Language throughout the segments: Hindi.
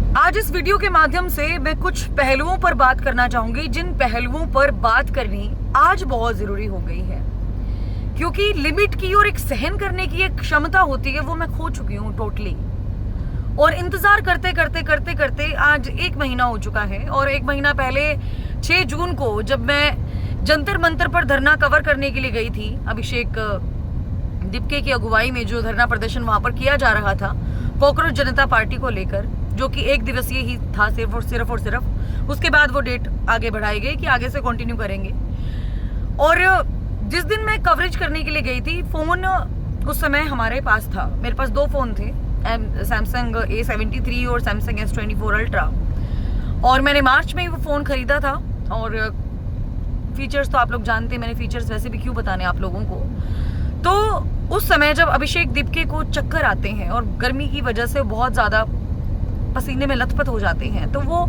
आज इस वीडियो के माध्यम से मैं कुछ पहलुओं पर बात करना चाहूंगी, जिन पहलुओं पर बात करनी आज बहुत जरूरी हो गई है, क्योंकि लिमिट की और एक सहन करने की एक क्षमता होती है, वो मैं खो चुकी हूँ टोटली। और इंतजार करते करते करते करते आज 1 महीना हो चुका है। और 1 महीना पहले 6 जून को जब मैं जंतर मंतर पर धरना कवर करने के लिए गई थी, अभिषेक दिपके की अगुवाई में जो धरना प्रदर्शन वहां पर किया जा रहा था कॉकरोच जनता पार्टी को लेकर, जो कि 1 दिवसीय ही था सिर्फ और सिर्फ। उसके बाद वो डेट आगे बढ़ाई गई कि आगे से कंटिन्यू करेंगे। और जिस दिन मैं कवरेज करने के लिए गई थी, फोन उस समय हमारे पास था, मेरे पास 2 फोन थे, सैमसंग A73 और सैमसंग S24 अल्ट्रा। और मैंने मार्च में ही वो फ़ोन खरीदा था। और फीचर्स तो आप लोग जानते हैं, मैंने फीचर्स वैसे भी क्यों बताने आप लोगों को। तो उस समय जब अभिषेक दिपके को चक्कर आते हैं और गर्मी की वजह से बहुत ज़्यादा पसीने में लथपथ हो जाते हैं, तो वो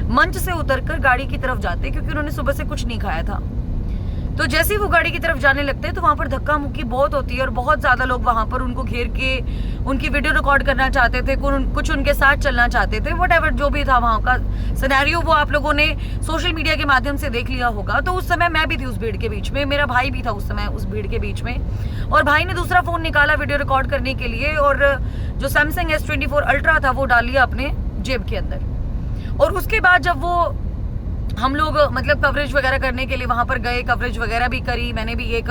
मंच से उतरकर गाड़ी की तरफ जाते हैं, क्योंकि उन्होंने सुबह से कुछ नहीं खाया था। तो जैसे ही वो गाड़ी की तरफ जाने लगते हैं तो वहाँ पर धक्का मुक्की बहुत होती है और बहुत ज़्यादा लोग वहाँ पर उनको घेर के उनकी वीडियो रिकॉर्ड करना चाहते थे, कुछ उनके साथ चलना चाहते थे। व्हाटएवर जो भी था वहाँ का सिनेरियो, वो आप लोगों ने सोशल मीडिया के माध्यम से देख लिया होगा। तो उस समय मैं भी थी उस भीड़ के बीच में, मेरा भाई भी था उस समय उस भीड़ के बीच में। और भाई ने दूसरा फ़ोन निकाला वीडियो रिकॉर्ड करने के लिए, और जो सैमसंग S24 अल्ट्रा था वो डाल लिया अपने जेब के अंदर। और उसके बाद जब वो हम लोग मतलब कवरेज वगैरह करने के लिए वहाँ पर गए, कवरेज वगैरह भी करी, मैंने भी एक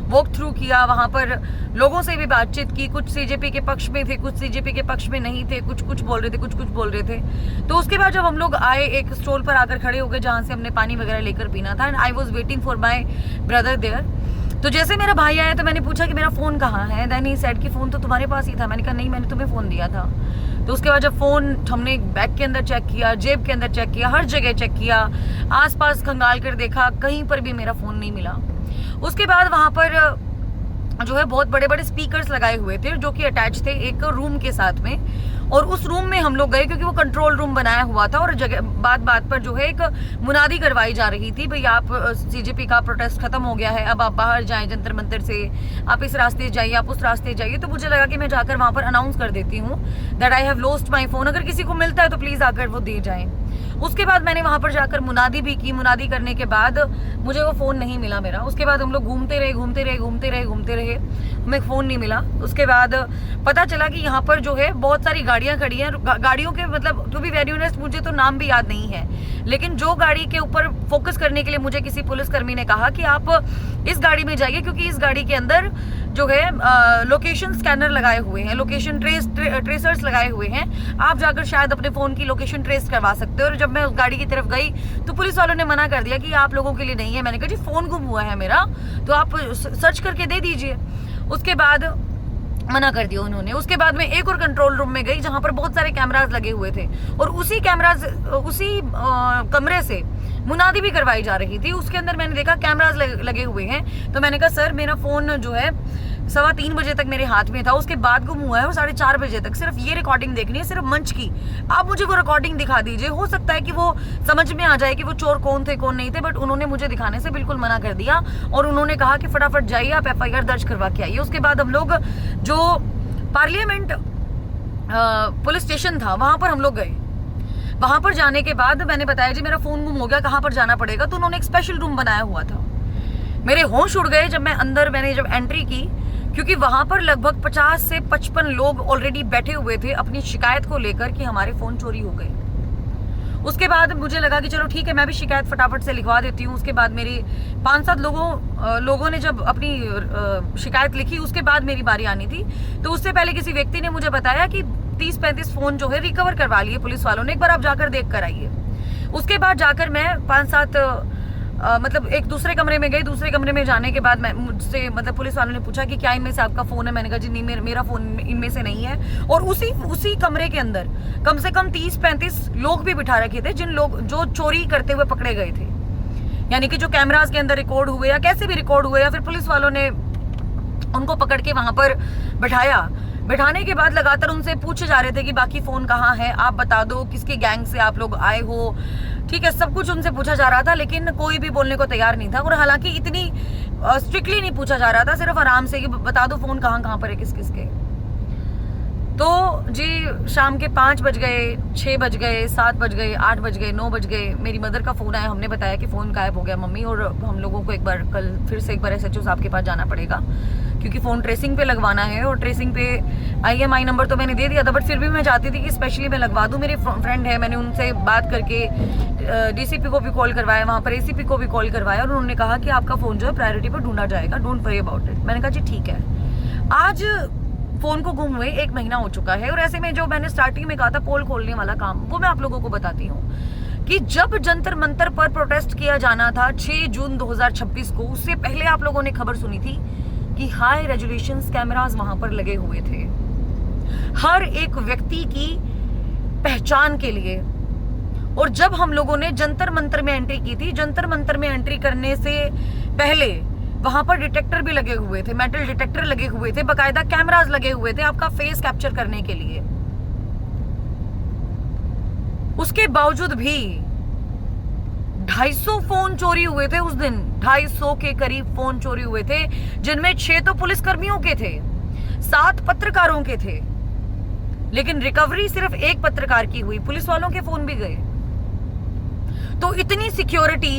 वॉक थ्रू किया, वहाँ पर लोगों से भी बातचीत की। कुछ CJP के पक्ष में थे, कुछ CJP के पक्ष में नहीं थे, कुछ बोल रहे थे, कुछ बोल रहे थे। तो उसके बाद जब हम लोग आए, एक स्टॉल पर आकर खड़े हो गए जहाँ से हमने पानी वगैरह लेकर पीना था, and I was waiting for my brother there. तो जैसे मेरा भाई आया तो मैंने पूछा कि मेरा फ़ोन कहाँ है। देन ही सेड कि फ़ोन तो तुम्हारे पास ही था। मैंने कहा नहीं, मैंने तुम्हें फ़ोन दिया था। तो उसके बाद जब फ़ोन हमने बैग के अंदर चेक किया, जेब के अंदर चेक किया, हर जगह चेक किया, आसपास खंगाल कर देखा, कहीं पर भी मेरा फ़ोन नहीं मिला। उसके बाद वहाँ पर जो है बहुत बड़े बड़े स्पीकर्स लगाए हुए थे, जो कि अटैच थे एक रूम के साथ में। और उस रूम में हम लोग गए, क्योंकि वो कंट्रोल रूम बनाया हुआ था। और जगह बात पर जो है एक मुनादी करवाई जा रही थी, भाई आप CJP का प्रोटेस्ट खत्म हो गया है, अब आप बाहर जाएं जंतर मंतर से, आप इस रास्ते जाइए, आप उस रास्ते जाइए। तो मुझे लगा कि मैं जाकर वहाँ पर अनाउंस कर देती हूँ that I have lost my phone, अगर किसी को मिलता है तो प्लीज़ आकर वो दे जाएं। उसके बाद मैंने वहाँ पर जाकर मुनादी भी की। मुनादी करने के बाद मुझे वो फ़ोन नहीं मिला मेरा। उसके बाद हम लोग घूमते रहे, हमें फ़ोन नहीं मिला। उसके बाद पता चला कि यहाँ पर जो है बहुत सारी गाड़ियाँ खड़ी हैं। गाड़ियों के मतलब टू बी वेरी ऑनेस्ट मुझे तो नाम भी याद नहीं है, लेकिन जो गाड़ी के ऊपर फोकस करने के लिए मुझे किसी पुलिसकर्मी ने कहा कि आप इस गाड़ी में जाइए, क्योंकि इस गाड़ी के अंदर जो है लोकेशन स्कैनर लगाए हुए हैं, लोकेशन ट्रेसर्स लगाए हुए हैं, आप जाकर शायद अपने फ़ोन की लोकेशन ट्रेस करवा सकते हो। और जब मैं उस गाड़ी की तरफ गई तो पुलिस वालों ने मना कर दिया कि आप लोगों के लिए नहीं है। मैंने कहा जी फ़ोन गुम हुआ है मेरा, तो आप सर्च करके दे दीजिए। उसके बाद मना कर दिया उन्होंने। उसके बाद मैं एक और कंट्रोल रूम में गई जहां पर बहुत सारे कैमरास लगे हुए थे, और उसी कमरे से मुनादी भी करवाई जा रही थी। उसके अंदर मैंने देखा कैमरास लगे हुए हैं। तो मैंने कहा सर मेरा फ़ोन जो है 3:15 बजे तक मेरे हाथ में था, उसके बाद गुम हुआ है, और 4:30 बजे तक सिर्फ ये रिकॉर्डिंग देखनी है, सिर्फ मंच की। आप मुझे वो रिकॉर्डिंग दिखा दीजिए, हो सकता है कि वो समझ में आ जाए कि वो चोर कौन थे कौन नहीं थे। बट उन्होंने मुझे दिखाने से बिल्कुल मना कर दिया, और उन्होंने कहा कि फटाफट जाइए आप FIR दर्ज करवा के आइए। उसके बाद हम लोग जो पार्लियामेंट पुलिस स्टेशन था वहाँ पर हम लोग गए। वहाँ पर जाने के बाद मैंने बताया जी मेरा फ़ोन गुम हो गया, कहाँ पर जाना पड़ेगा। तो उन्होंने एक स्पेशल रूम बनाया हुआ था। मेरे होश उड़ गए जब मैंने जब एंट्री की, क्योंकि वहाँ पर लगभग 50 से 55 लोग ऑलरेडी बैठे हुए थे अपनी शिकायत को लेकर कि हमारे फ़ोन चोरी हो गए। उसके बाद मुझे लगा कि चलो ठीक है, मैं भी शिकायत फटाफट से लिखवा देती हूँ। उसके बाद मेरी 5-7 लोगों ने जब अपनी शिकायत लिखी, उसके बाद मेरी बारी आनी थी। तो उससे पहले किसी व्यक्ति ने मुझे बताया कि 30-35 फ़ोन जो है रिकवर करवा लिए पुलिस वालों ने, एक बार आप जाकर देख कर आइए। उसके बाद जाकर मैं 5-7 मतलब एक दूसरे कमरे में गई। दूसरे कमरे में जाने के बाद मुझसे मतलब पुलिस वालों ने पूछा कि क्या इनमें से आपका फ़ोन है। मैंने कहा जी नहीं, मेरा फ़ोन इनमें से नहीं है। और उसी कमरे के अंदर कम से कम 30-35 लोग भी बिठा रखे थे, जो चोरी करते हुए पकड़े गए थे, यानी कि जो कैमरास के अंदर रिकॉर्ड हुए या कैसे भी रिकॉर्ड हुए, या फिर पुलिस वालों ने उनको पकड़ के वहाँ पर बैठाया। बैठाने के बाद लगातार उनसे पूछे जा रहे थे कि बाकी फ़ोन कहाँ है, आप बता दो किसके गैंग से आप लोग आए हो, ठीक है, सब कुछ उनसे पूछा जा रहा था। लेकिन कोई भी बोलने को तैयार नहीं था। और हालांकि इतनी स्ट्रिक्टली नहीं पूछा जा रहा था, सिर्फ आराम से कि बता दो फ़ोन कहाँ पर है, किस किस के। तो जी शाम के 5 बज गए, 6 बज गए, 7 बज गए, 8 बज गए, 9 बज गए, मेरी मदर का फ़ोन आया। हमने बताया कि फ़ोन गायब हो गया मम्मी, और हम लोगों को एक बार कल फिर से एक बार SHO साहब के पास जाना पड़ेगा, क्योंकि फ़ोन ट्रेसिंग पे लगवाना है। और ट्रेसिंग पे IMI नंबर तो मैंने दे दिया था, बट फिर भी मैं चाहती थी कि स्पेशली मैं लगवा दूँ। मेरे फ्रेंड है, मैंने उनसे बात करके DCP को भी कॉल करवाया, वहाँ पर ACP को भी कॉल करवाया, और उन्होंने कहा कि आपका फ़ोन जो है प्रायोरिटी पर ढूंढा जाएगा, डोंट वरी अबाउट इट। मैंने कहा जी ठीक है। आज फ़ोन को गुम हुए 1 महीना हो चुका है, और ऐसे में जो मैंने स्टार्टिंग में कहा था पोल खोलने वाला काम, वो मैं आप लोगों को बताती हूँ कि जब जंतर मंतर पर प्रोटेस्ट किया जाना था 6 जून 2026 को, उससे पहले आप लोगों ने खबर सुनी थी कि हाई रेजोल्यूशन कैमरास वहां पर लगे हुए थे हर एक व्यक्ति की पहचान के लिए। और जब हम लोगों ने जंतर मंतर में एंट्री की थी, जंतर मंतर में एंट्री करने से पहले वहां पर डिटेक्टर भी लगे हुए थे, मेटल डिटेक्टर लगे हुए थे, बकायदा कैमरास लगे हुए थे आपका फेस कैप्चर करने के लिए। उसके बावजूद भी 250 फोन चोरी हुए थे उस दिन, 250 के करीब फोन चोरी हुए थे, जिनमें 6 तो पुलिस कर्मियों के थे, 7 पत्रकारों के थे, लेकिन रिकवरी सिर्फ 1 पत्रकार की हुई, पुलिस वालों के फोन भी गए। तो इतनी सिक्योरिटी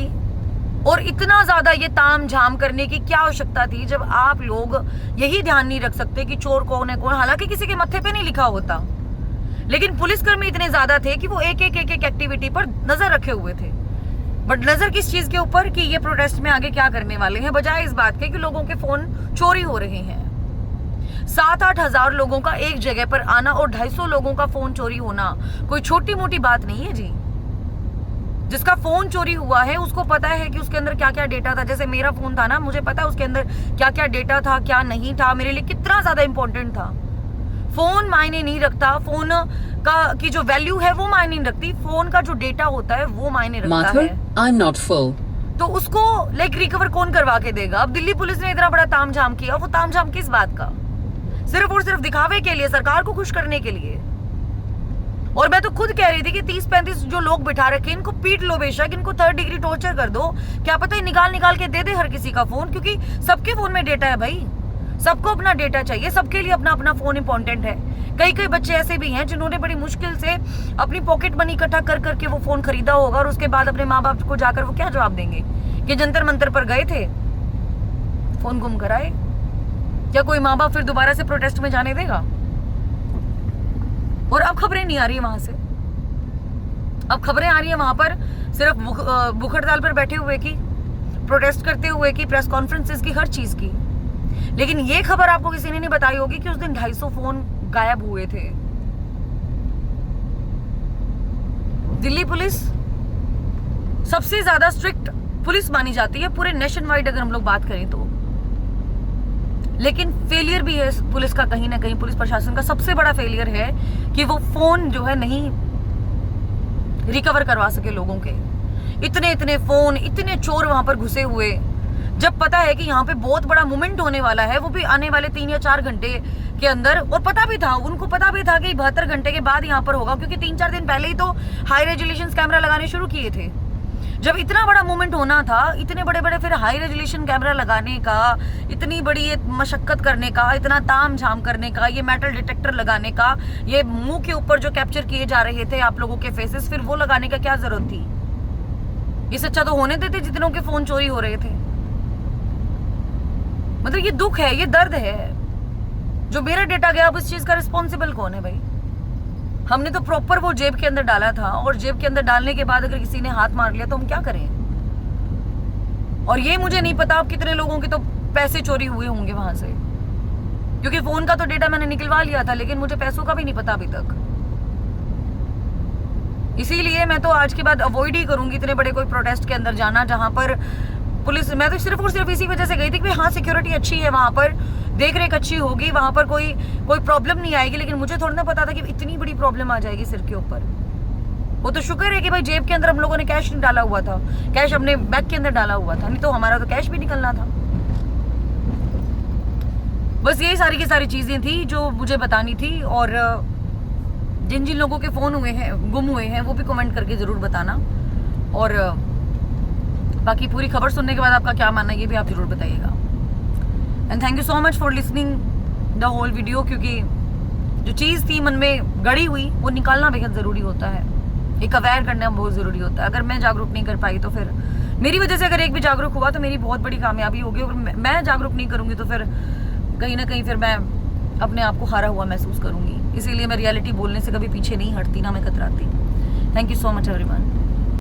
और इतना ज्यादा ये ताम झाम करने की क्या आवश्यकता थी, जब आप लोग यही ध्यान नहीं रख सकते कि चोर कौन है कौन। हालांकि किसी के मत्थे पे नहीं लिखा होता, लेकिन पुलिसकर्मी इतने ज्यादा थे कि वो एक एक एक्टिविटी पर नजर रखे हुए थे। बट नजर किस चीज के ऊपर, कि ये प्रोटेस्ट में आगे क्या करने वाले हैं, बजाय इस बात के कि लोगों के फोन चोरी हो रहे हैं। 7-8 हजार लोगों का एक जगह पर आना और 250 लोगों का फोन चोरी होना कोई छोटी मोटी बात नहीं है जी। जिसका फोन चोरी हुआ है उसको पता है कि उसके अंदर क्या क्या डेटा था। जैसे मेरा फोन था ना, मुझे पता है उसके अंदर क्या क्या डेटा था, क्या नहीं था, मेरे लिए कितना ज्यादा इंपॉर्टेंट था। फोन मायने नहीं रखता, फोन का की जो वैल्यू है वो मायने नहीं रखती, फोन का जो डेटा होता है वो मायने रखता है। I'm not full. तो उसको रिकवर कौन करवा के देगा? अब दिल्ली पुलिस ने इतना बड़ा तामझाम किया, वो तामझाम किस बात का? सिर्फ और सिर्फ दिखावे के लिए, सरकार को खुश करने के लिए। और मैं तो खुद कह रही थी कि 30-35 जो लोग बिठा रखे, इनको पीट लो बेशक, इनको 3rd डिग्री टॉर्चर कर दो, क्या पता है निकाल के दे हर किसी का फोन, क्योंकि सबके फोन में डेटा है भाई, सबको अपना डेटा चाहिए, सबके लिए अपना अपना फोन इंपॉर्टेंट है। कई बच्चे ऐसे भी हैं जिन्होंने बड़ी मुश्किल से अपनी पॉकेट मनी इकट्ठा कर करके वो फोन खरीदा होगा, और उसके बाद अपने माँ बाप को जाकर वो क्या जवाब देंगे कि जंतर मंतर पर गए थे, फोन गुम कराए। क्या कोई माँ बाप फिर दोबारा से प्रोटेस्ट में जाने देगा? और अब खबरें नहीं आ रही है वहां से, अब खबरें आ रही है वहां पर सिर्फ बुखड़ताल पर बैठे हुए की, प्रोटेस्ट करते हुए की, प्रेस कॉन्फ्रेंसेस की, हर चीज की। लेकिन ये खबर आपको किसी ने नहीं बताई होगी कि उस दिन 250 फोन गायब हुए थे। दिल्ली पुलिस सबसे ज्यादा स्ट्रिक्ट पुलिस मानी जाती है पूरे नेशन वाइड अगर हम लोग बात करें तो, लेकिन फेलियर भी है पुलिस का, कहीं ना कहीं पुलिस प्रशासन का सबसे बड़ा फेलियर है कि वो फोन जो है नहीं रिकवर करवा सके लोगों के। इतने फोन, इतने चोर वहां पर घुसे हुए, जब पता है कि यहाँ पे बहुत बड़ा मूवमेंट होने वाला है, वो भी आने वाले 3 या 4 घंटे के अंदर, और पता भी था, उनको पता भी था कि 72 घंटे के बाद यहाँ पर होगा, क्योंकि 3-4 दिन पहले ही तो हाई रेजोल्यूशन कैमरा लगाने शुरू किए थे। जब इतना बड़ा मूवमेंट होना था, इतने बड़े फिर हाई रेजोल्यूशन कैमरा लगाने का, इतनी बड़ी ये मशक्कत करने का, इतना ताम झाम करने का, ये मेटल डिटेक्टर लगाने का, ये मुंह के ऊपर जो कैप्चर किए जा रहे थे आप लोगों के फेसेस, फिर वो लगाने का क्या जरूरत थी? इससे अच्छा तो होने देते जितनों के फोन चोरी हो रहे थे। मतलब ये दुख है, ये दर्द है। जो मेरा डेटा गया, अब इस चीज का रिस्पॉन्सिबल कौन है भाई? हमने तो प्रॉपर वो जेब के अंदर डाला था, और जेब के अंदर डालने के बाद अगर किसी ने हाथ मार लिया तो हम क्या करें? और ये मुझे नहीं पता अब कितने लोगों के तो पैसे चोरी हुए होंगे वहां से, क्योंकि फोन का तो डेटा मैंने निकलवा लिया था, लेकिन मुझे पैसों का भी नहीं पता अभी तक। इसीलिए मैं तो आज के बाद अवॉइड ही करूंगी इतने बड़े कोई प्रोटेस्ट के अंदर जाना जहां पर पुलिस, मैं तो सिर्फ और सिर्फ इसी वजह से गई थी कि हाँ सिक्योरिटी अच्छी है वहां पर, देख रेख अच्छी होगी, वहां पर कोई प्रॉब्लम नहीं आएगी। लेकिन मुझे थोड़ा ना पता था कि इतनी बड़ी प्रॉब्लम आ जाएगी सिर के ऊपर। वो तो शुक्र है कि भाई जेब के अंदर हम लोगों ने कैश नहीं डाला हुआ था, कैश अपने बैग के अंदर डाला हुआ था, नहीं तो हमारा तो कैश भी निकलना था। बस यही सारी की सारी चीजें थी जो मुझे बतानी थी। और जिन जिन लोगों के फोन हुए हैं, गुम हुए हैं, वो भी कमेंट करके जरूर बताना। और बाकी पूरी खबर सुनने के बाद आपका क्या मानना है ये भी आप जरूर बताइएगा। And thank you so much for listening the whole video, क्योंकि जो चीज़ थी मन में गड़ी हुई वो निकालना बेहद ज़रूरी होता है, एक अवेयर करना बहुत ज़रूरी होता है। अगर मैं जागरूक नहीं कर पाई तो फिर मेरी वजह से अगर एक भी जागरूक हुआ तो मेरी बहुत बड़ी कामयाबी होगी, और मैं जागरूक नहीं करूँगी तो फिर कहीं ना कहीं फिर मैं अपने आप को हारा हुआ महसूस करूँगी। इसीलिए मैं रियलिटी बोलने से कभी पीछे नहीं हटती, ना मैं कतराती। Thank you so much everyone.